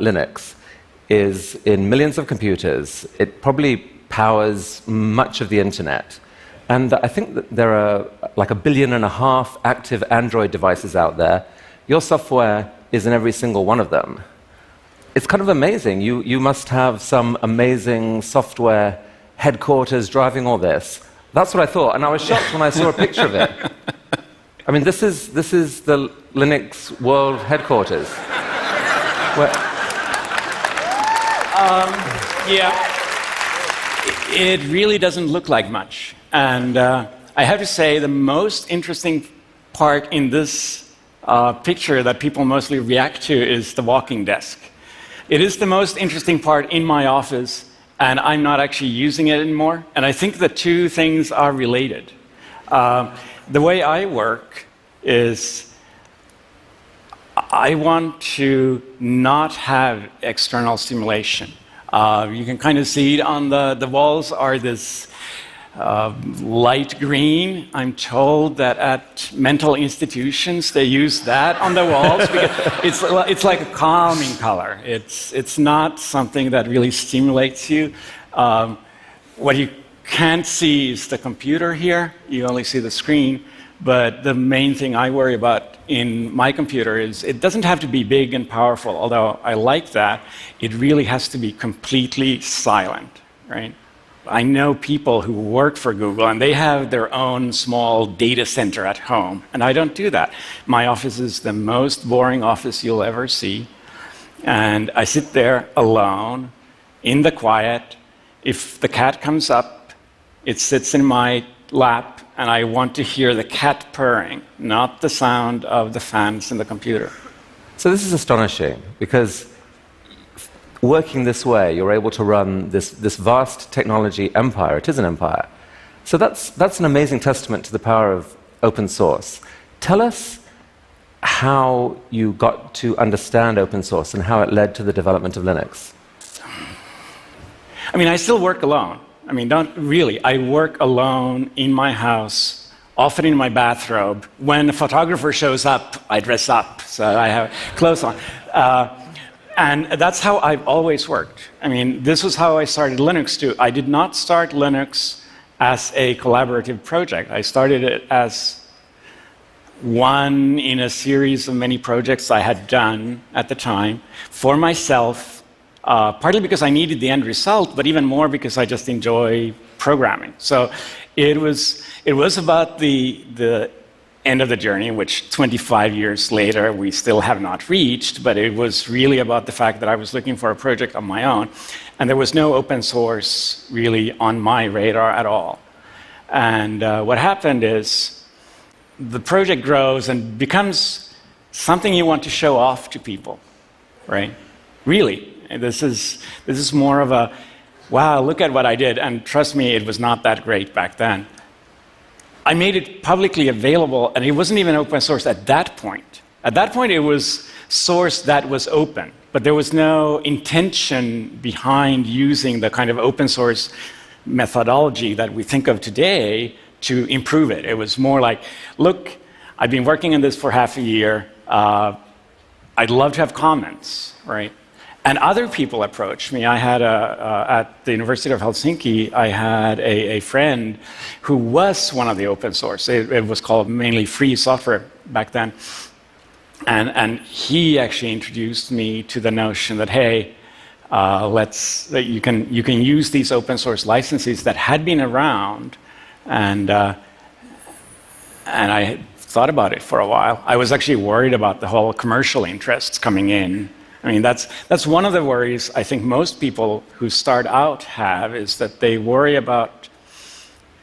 Linux is in millions of computers. It probably powers much of the internet. And I think that there are like 1.5 billion active Android devices out there. Your software is in every single one of them. It's kind of amazing. You must have some amazing software headquarters driving all this. That's what I thought, and I was shocked when I saw a picture of it. I mean, this is the Linux World Headquarters. Yeah, it really doesn't look like much. And I have to say, the most interesting part in this picture that people mostly react to is the walking desk. It is the most interesting part in my office, and I'm not actually using it anymore. And I think the two things are related. The way I work is I want to not have external stimulation. You can kind of see it on the walls are this light green. I'm told that at mental institutions they use that on the walls because it's like a calming color. It's not something that really stimulates you. What you can't see is the computer here. You only see the screen. But the main thing I worry about in my computer is it doesn't have to be big and powerful, although I like that. It really has to be completely silent, right? I know people who work for Google, and they have their own small data center at home, and I don't do that. My office is the most boring office you'll ever see, and I sit there alone, in the quiet. If the cat comes up, it sits in my lap, and I want to hear the cat purring, not the sound of the fans in the computer. So this is astonishing, because working this way, you're able to run this vast technology empire. It is an empire. So that's an amazing testament to the power of open source. Tell us how you got to understand open source and how it led to the development of Linux. I mean, I still work alone. I mean, I work alone in my house, often in my bathrobe. When a photographer shows up, I dress up, so I have clothes on. And that's how I've always worked. I mean, this was how I started Linux too. I did not start Linux as a collaborative project. I started it as one in a series of many projects I had done at the time for myself, partly because I needed the end result, but even more because I just enjoy programming. So it was about the end of the journey, which 25 years later we still have not reached, but it was really about the fact that I was looking for a project on my own, and there was no open source really on my radar at all. And what happened is the project grows and becomes something you want to show off to people, right? Really. This is more of a, wow, look at what I did, and trust me, it was not that great back then. I made it publicly available, and it wasn't even open source at that point. At that point, it was source that was open, but there was no intention behind using the kind of open source methodology that we think of today to improve it. It was more like, look, I've been working on this for half a year. I'd love to have comments, right? And other people approached me. I had at the University of Helsinki, I had a friend who was one of the open source. It was called mainly free software back then. And he actually introduced me to the notion that, hey, that you can use these open source licenses that had been around. And I thought about it for a while. I was actually worried about the whole commercial interests coming in. I mean, that's one of the worries I think most people who start out have, is that they worry about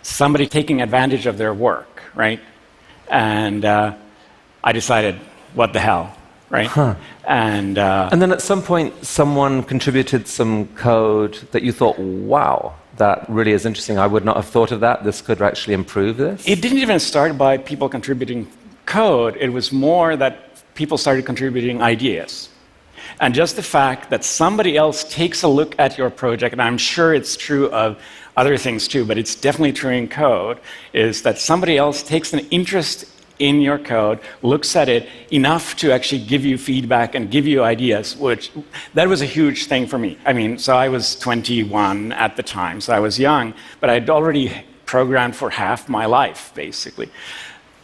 somebody taking advantage of their work, right? And I decided, what the hell, right? Huh. And then at some point, someone contributed some code that you thought, wow, that really is interesting. I would not have thought of that. This could actually improve this. It didn't even start by people contributing code. It was more that people started contributing ideas. And just the fact that somebody else takes a look at your project, and I'm sure it's true of other things too, but it's definitely true in code, is that somebody else takes an interest in your code, looks at it enough to actually give you feedback and give you ideas, which that was a huge thing for me. I mean, so I was 21 at the time, so I was young, but I'd already programmed for half my life, basically.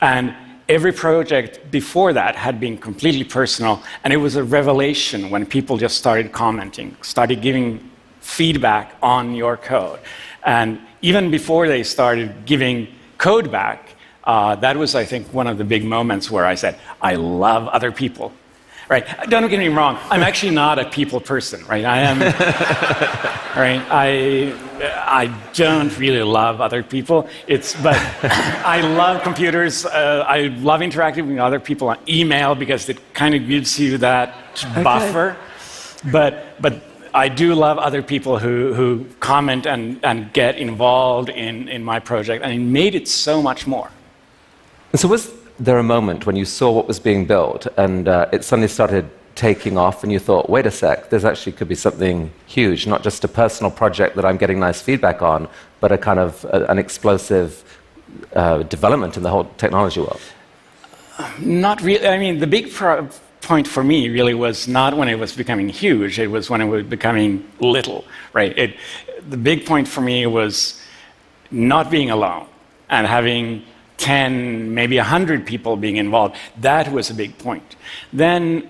And every project before that had been completely personal, and it was a revelation when people just started commenting, started giving feedback on your code. And even before they started giving code back, that was, I think, one of the big moments where I said, I love other people. Right? Don't get me wrong, I'm actually not a people person, right? I am, right? I don't really love other people, but I love computers. I love interacting with other people on email because it kind of gives you that buffer. But I do love other people who comment and get involved in my project, and it made it so much more. And so was there a moment when you saw what was being built and it suddenly started taking off and you thought, wait a sec, there's actually could be something huge, not just a personal project that I'm getting nice feedback on, but a kind of an explosive development in the whole technology world? Not really. I mean, the big point for me really was not when it was becoming huge, it was when it was becoming little, right? The big point for me was not being alone and having 10, maybe 100 people being involved. That was a big point. Then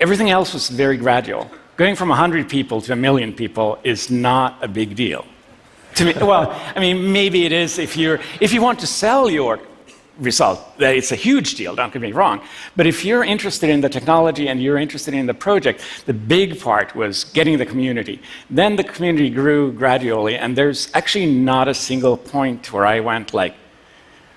everything else was very gradual. Going from 100 people to 1 million people is not a big deal. To me, well, I mean, maybe it is if you want to sell your result, that it's a huge deal, don't get me wrong. But if you're interested in the technology and you're interested in the project, the big part was getting the community. Then the community grew gradually, and there's actually not a single point where I went like,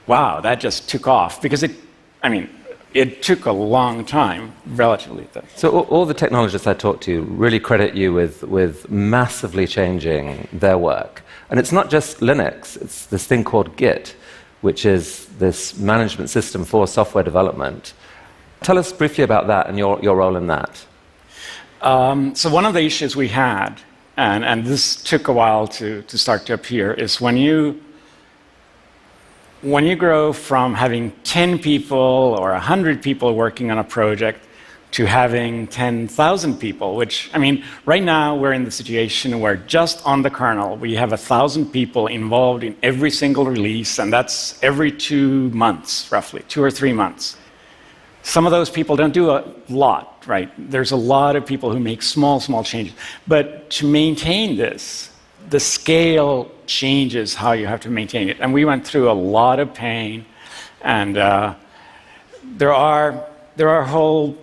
wow, that just took off, because it took a long time, relatively. So all the technologists I talked to really credit you with massively changing their work. And it's not just Linux, it's this thing called Git, which is this management system for software development. Tell us briefly about that and your role in that. So one of the issues we had, and this took a while to start to appear, is when you grow from having 10 people or 100 people working on a project to having 10,000 people, which, I mean, right now we're in the situation where just on the kernel we have 1,000 people involved in every single release, and that's every 2 months, roughly, 2 or 3 months. Some of those people don't do a lot, right? There's a lot of people who make small changes. But to maintain this, the scale changes how you have to maintain it. And we went through a lot of pain, and there are whole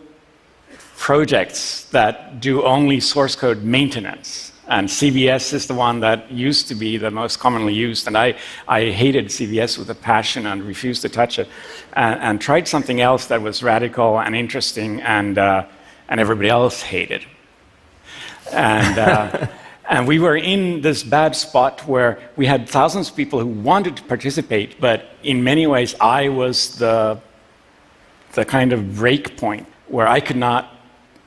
projects that do only source code maintenance. And CVS is the one that used to be the most commonly used, and I hated CVS with a passion and refused to touch it, and tried something else that was radical and interesting, and everybody else hated. And and we were in this bad spot where we had thousands of people who wanted to participate, but in many ways I was the kind of break point where I could not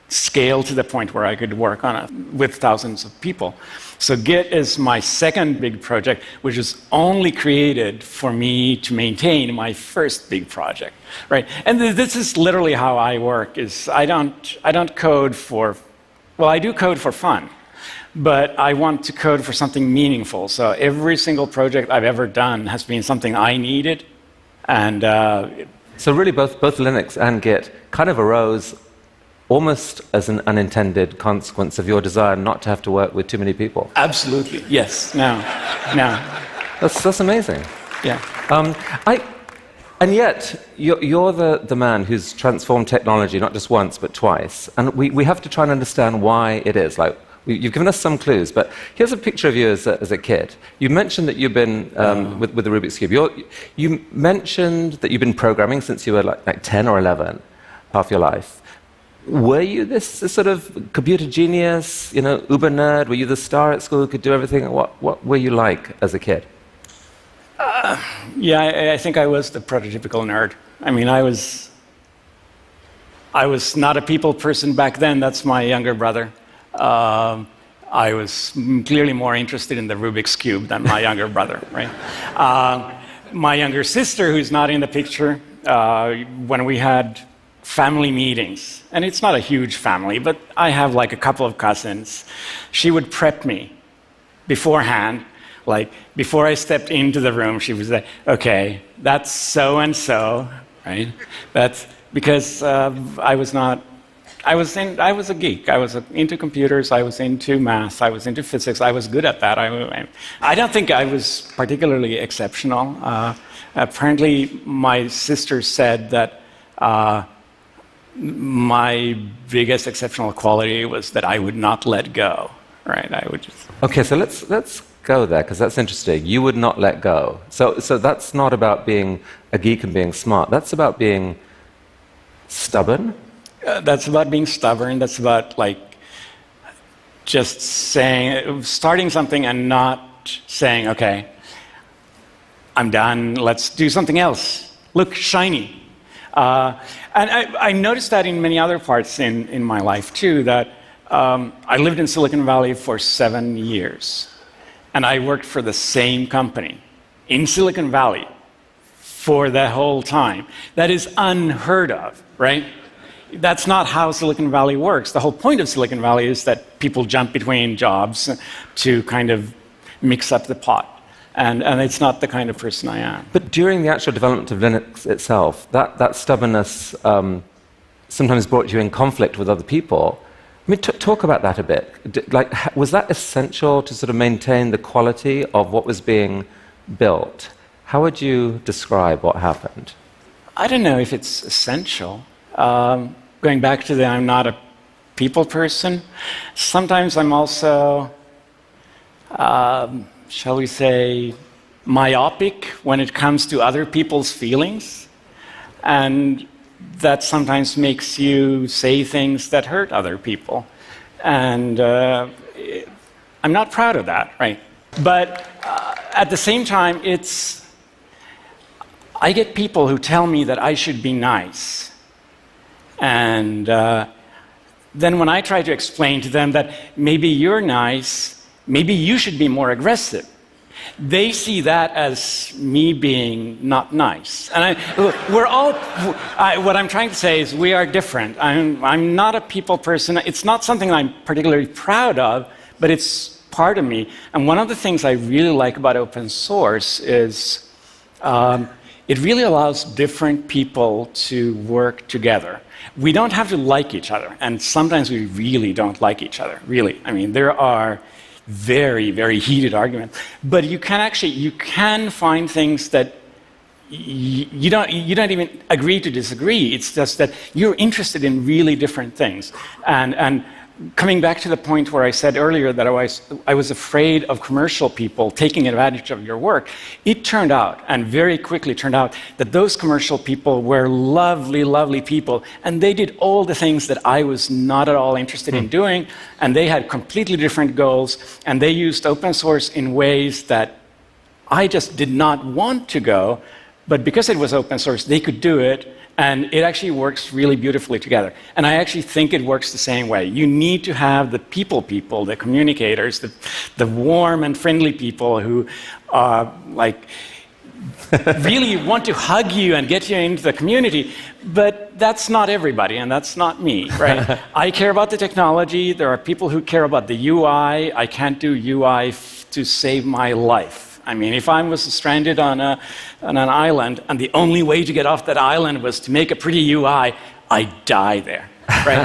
scale to the point where I could work on it with thousands of people. So Git is my second big project, which is only created for me to maintain my first big project, right? And this is literally how I work. Is I don't code for, well, I do code for fun, but I want to code for something meaningful. So every single project I've ever done has been something I needed, and so really both Linux and Git kind of arose almost as an unintended consequence of your desire not to have to work with too many people. Absolutely, yes. No. That's amazing. Yeah. And yet, you're the man who's transformed technology not just once, but twice. And we have to try and understand why it is. Like, you've given us some clues, but here's a picture of you as a kid. You mentioned that you've been, with the Rubik's Cube, you mentioned that you've been programming since you were like 10 or 11, half your life. Were you this sort of computer genius, uber nerd? Were you the star at school who could do everything? What were you like as a kid? Yeah, I think I was the prototypical nerd. I mean, I was not a people person back then. That's my younger brother. I was clearly more interested in the Rubik's Cube than my younger brother, right? My younger sister, who's not in the picture, when we had family meetings, and it's not a huge family, but I have like a couple of cousins, she would prep me beforehand. Like, before I stepped into the room, she would say, okay, that's so-and-so, right? That's because I was a geek. I was into computers, I was into math, I was into physics, I was good at that. I don't think I was particularly exceptional. Apparently, my sister said that my biggest exceptional quality was that I would not let go, right? I would just... Okay, so let's go there, because that's interesting. You would not let go. So that's not about being a geek and being smart. That's about being stubborn. That's about being stubborn. That's about just starting something and not saying, okay, I'm done, let's do something else. Look shiny. And I noticed that in many other parts in my life too, that I lived in Silicon Valley for 7 years. And I worked for the same company in Silicon Valley for the whole time. That is unheard of, right? That's not how Silicon Valley works. The whole point of Silicon Valley is that people jump between jobs to kind of mix up the pot. And it's not the kind of person I am. But during the actual development of Linux itself, that stubbornness sometimes brought you in conflict with other people. I mean, talk about that a bit. Was that essential to sort of maintain the quality of what was being built? How would you describe what happened? I don't know if it's essential. Going back to I'm not a people person. Sometimes I'm also, shall we say, myopic when it comes to other people's feelings. And that sometimes makes you say things that hurt other people. And I'm not proud of that, right? But at the same time, I get people who tell me that I should be nice. And then when I try to explain to them that maybe you're nice, maybe you should be more aggressive, they see that as me being not nice. And what I'm trying to say is we are different. I'm not a people person. It's not something I'm particularly proud of, but it's part of me. And one of the things I really like about open source is it really allows different people to work together. We don't have to like each other, and sometimes we really don't like each other, really. I mean, there are very, very heated arguments. But you can find things that you don't even agree to disagree. It's just that you're interested in really different things. And coming back to the point where I said earlier that I was afraid of commercial people taking advantage of your work, it turned out, and very quickly turned out, that those commercial people were lovely, lovely people, and they did all the things that I was not at all interested in doing, and they had completely different goals, and they used open source in ways that I just did not want to go, but because it was open source, they could do it. And it actually works really beautifully together. And I actually think it works the same way. You need to have the people, the communicators, the warm and friendly people who really want to hug you and get you into the community. But that's not everybody, and that's not me, right? I care about the technology. There are people who care about the UI. I can't do UI to save my life. I mean, if I was stranded on an island, and the only way to get off that island was to make a pretty UI, I'd die there, right?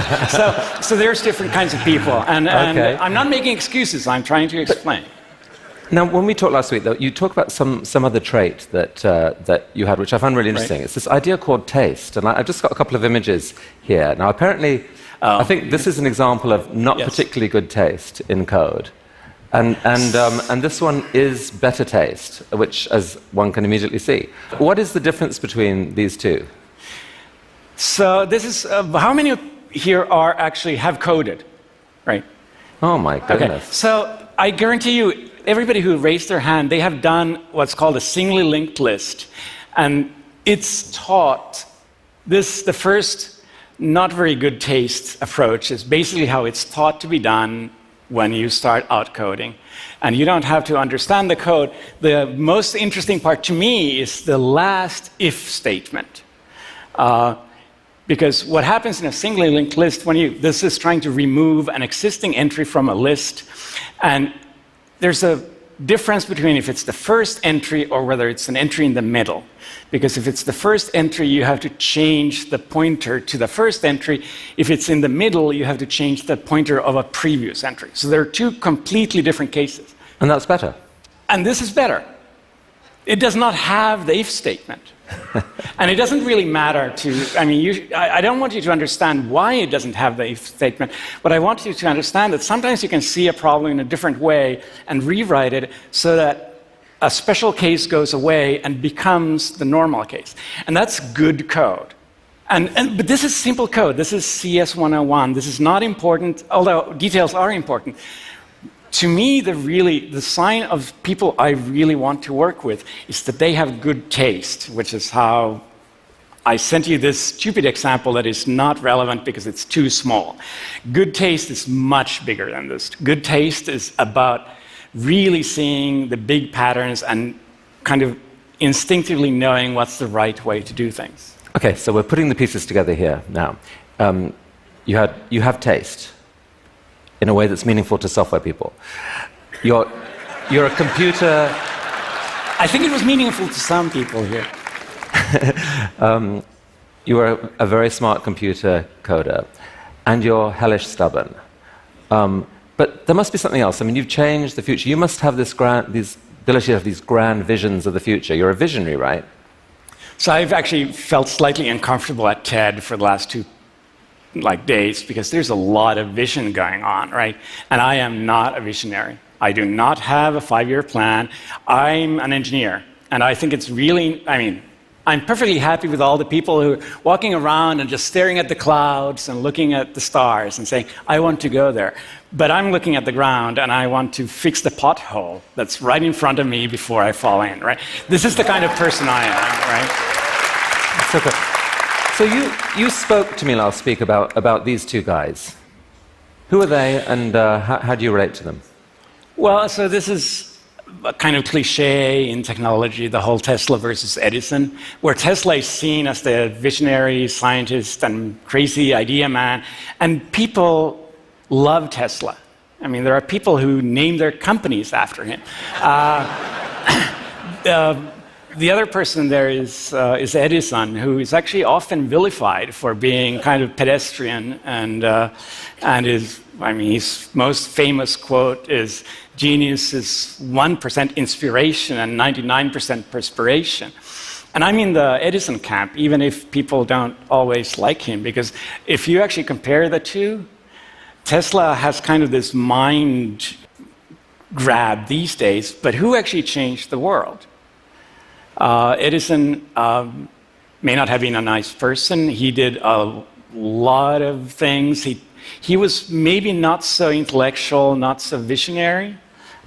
so there's different kinds of people, and okay. I'm not making excuses. I'm trying to explain. Now, when we talked last week, though, you talked about some other trait that you had, which I found really interesting. Right. It's this idea called taste, and I've just got a couple of images here. Now, apparently, I think this is an example of not particularly good taste in code. And this one is better taste, which, as one can immediately see. What is the difference between these two? So this is how many here have coded, right? Oh my goodness! Okay. So I guarantee you, everybody who raised their hand, they have done what's called a singly linked list, and it's taught. The first not very good taste approach is basically how it's taught to be done when you start out coding. And you don't have to understand the code. The most interesting part to me is the last if statement. Because what happens in a singly linked list, this is trying to remove an existing entry from a list, and there's a difference between if it's the first entry or whether it's an entry in the middle. Because if it's the first entry, you have to change the pointer to the first entry. If it's in the middle, you have to change the pointer of a previous entry. So there are two completely different cases. And that's better. And this is better. It does not have the if statement. And it doesn't really matter I don't want you to understand why it doesn't have the if statement, but I want you to understand that sometimes you can see a problem in a different way and rewrite it so that a special case goes away and becomes the normal case. And that's good code. But this is simple code. This is CS 101. This is not important, although details are important. To me, the sign of people I really want to work with is that they have good taste, which is how I sent you this stupid example that is not relevant because it's too small. Good taste is much bigger than this. Good taste is about really seeing the big patterns and kind of instinctively knowing what's the right way to do things. Okay, so we're putting the pieces together here now. You have taste in a way that's meaningful to software people. You're a computer... I think it was meaningful to some people here. You are a very smart computer coder, and you're hellish stubborn. But there must be something else. I mean, you've changed the future. You must have this ability to have these grand visions of the future. You're a visionary, right? So I've actually felt slightly uncomfortable at TED for the last 2 days because there's a lot of vision going on, right? And I am not a visionary. I do not have a 5-year plan. I'm an engineer. And I think it's really, I'm perfectly happy with all the people who are walking around and just staring at the clouds and looking at the stars and saying, I want to go there. But I'm looking at the ground and I want to fix the pothole that's right in front of me before I fall in, right? This is the kind of person I am, right? So good. So you spoke to me last week about these two guys. Who are they, and how do you relate to them? Well, so this is a kind of cliche in technology, the whole Tesla versus Edison, where Tesla is seen as the visionary scientist and crazy idea man, and people love Tesla. There are people who name their companies after him. The other person there is Edison, who is actually often vilified for being kind of pedestrian, and his most famous quote is, "Genius is 1% inspiration and 99% perspiration." And I'm in the Edison camp, even if people don't always like him, because if you actually compare the two, Tesla has kind of this mind grab these days, but who actually changed the world? Edison may not have been a nice person. He did a lot of things. He was maybe not so intellectual, not so visionary,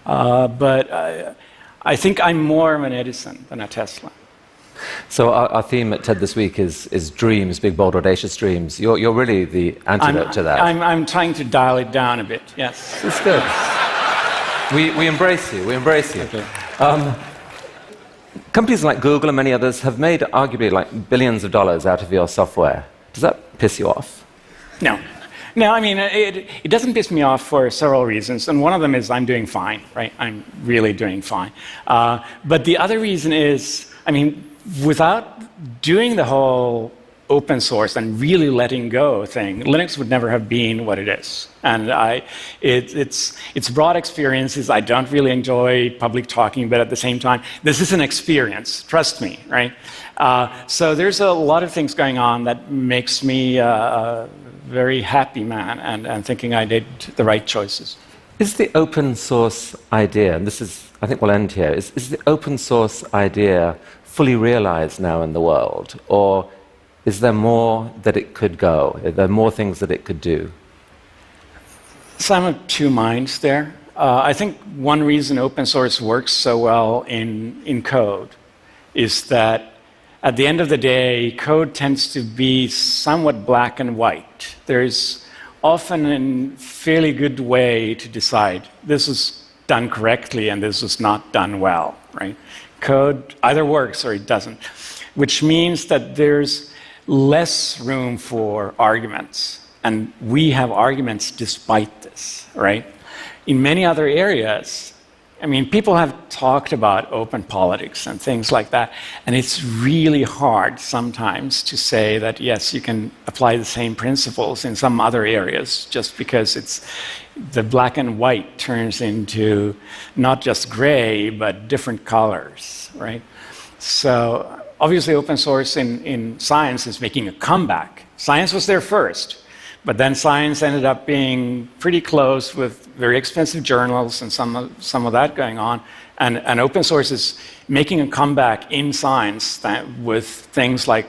but I think I'm more of an Edison than a Tesla. So our theme at TED this week is dreams, big, bold, audacious dreams. You're really the antidote to that. I'm trying to dial it down a bit, yes. It's good. We embrace you, we embrace you. Okay. Companies like Google and many others have made arguably billions of dollars out of your software. Does that piss you off? No. No, it doesn't piss me off for several reasons, and one of them is I'm doing fine, right? I'm really doing fine. But the other reason is, without doing the whole open source and really letting go thing, Linux would never have been what it is. And it's broad experiences. I don't really enjoy public talking, but at the same time, this is an experience, trust me, right? So there's a lot of things going on that makes me a very happy man and thinking I did the right choices. Is the open source idea, and this is, I think we'll end here, is the open source idea fully realized now in the world? Or is there more that it could go? Are there more things that it could do? So I'm of two minds there. I think one reason open source works so well in code is that at the end of the day, code tends to be somewhat black and white. There's often a fairly good way to decide this is done correctly and this is not done well, right? Code either works or it doesn't, which means that there's less room for arguments. And we have arguments despite this, right? In many other areas, I mean, people have talked about open politics and things like that, and it's really hard sometimes to say that, yes, you can apply the same principles in some other areas just because it's the black and white turns into not just gray, but different colors, right? So obviously open source in science is making a comeback. Science was there first. But then science ended up being pretty close with very expensive journals and some of that going on. And open source is making a comeback in science with things like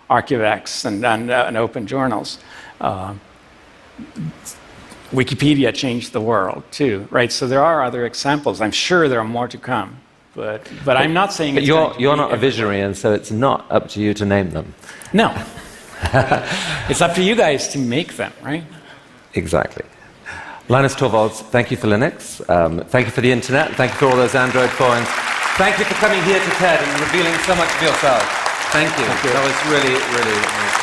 ArchiveX and open journals. Wikipedia changed the world too, right? So there are other examples. I'm sure there are more to come. But I'm not saying but you're not a visionary, and so it's not up to you to name them. No. It's up to you guys to make them, right? Exactly. Linus Torvalds, thank you for Linux. Thank you for the internet. Thank you for all those Android coins. Thank you for coming here to TED and revealing so much of yourself. Thank you. That was really, really nice.